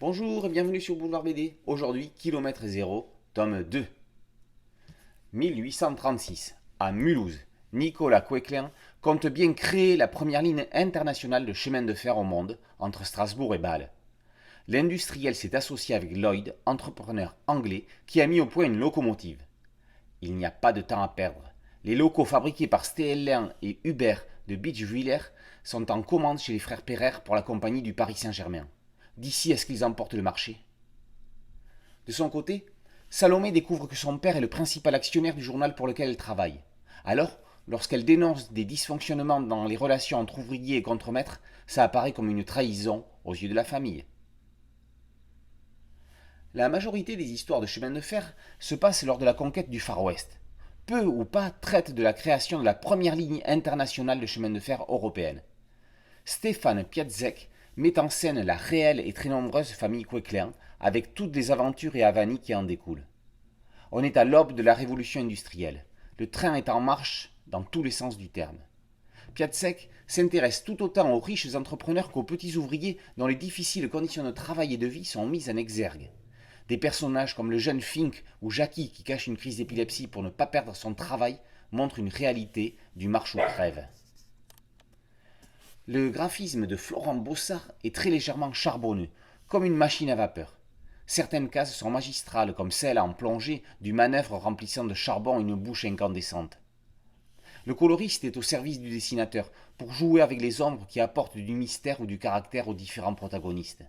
Bonjour et bienvenue sur Boulevard BD. Aujourd'hui, Kilomètre Zéro, tome 2. 1836, à Mulhouse, Nicolas Coeclin compte bien créer la première ligne internationale de chemin de fer au monde entre Strasbourg et Bâle. L'industriel s'est associé avec Lloyd, entrepreneur anglais, qui a mis au point une locomotive. Il n'y a pas de temps à perdre. Les locaux fabriqués par Stellern et Hubert de Beachwiller sont en commande chez les frères Pereire pour la compagnie du Paris Saint-Germain. D'ici à ce qu'ils emportent le marché. De son côté, Salomé découvre que son père est le principal actionnaire du journal pour lequel elle travaille. Alors, lorsqu'elle dénonce des dysfonctionnements dans les relations entre ouvriers et contremaîtres, ça apparaît comme une trahison aux yeux de la famille. La majorité des histoires de chemin de fer se passent lors de la conquête du Far West. Peu ou pas traitent de la création de la première ligne internationale de chemin de fer européenne. Stéphane Piatzek met en scène la réelle et très nombreuse famille Coeclin, avec toutes les aventures et avanies qui en découlent. On est à l'aube de la révolution industrielle. Le train est en marche dans tous les sens du terme. Piatzek s'intéresse tout autant aux riches entrepreneurs qu'aux petits ouvriers dont les difficiles conditions de travail et de vie sont mises en exergue. Des personnages comme le jeune Fink ou Jackie qui cache une crise d'épilepsie pour ne pas perdre son travail montrent une réalité du marche ou crève. Le graphisme de Florent Bossard est très légèrement charbonneux, comme une machine à vapeur. Certaines cases sont magistrales, comme celle en plongée du manœuvre remplissant de charbon une bouche incandescente. Le coloriste est au service du dessinateur, pour jouer avec les ombres qui apportent du mystère ou du caractère aux différents protagonistes.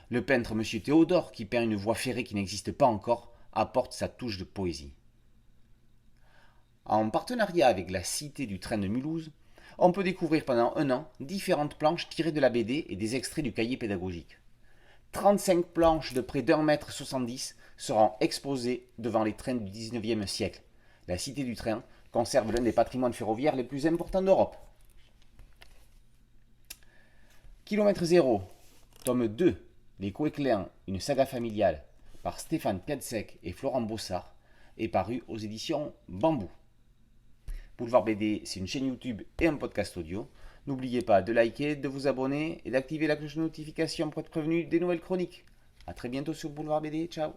Le peintre M. Théodore, qui peint une voie ferrée qui n'existe pas encore, apporte sa touche de poésie. En partenariat avec la Cité du train de Mulhouse, on peut découvrir pendant un an différentes planches tirées de la BD et des extraits du cahier pédagogique. 35 planches de près d'1,70 m seront exposées devant les trains du XIXe siècle. La Cité du train conserve l'un des patrimoines ferroviaires les plus importants d'Europe. Kilomètre Zéro, tome 2, Les Coeclin, une saga familiale, par Stéphane Piatzek et Florent Bossard, est paru aux éditions Bambou. Boulevard BD, c'est une chaîne YouTube et un podcast audio. N'oubliez pas de liker, de vous abonner et d'activer la cloche de notification pour être prévenu des nouvelles chroniques. A très bientôt sur Boulevard BD, ciao.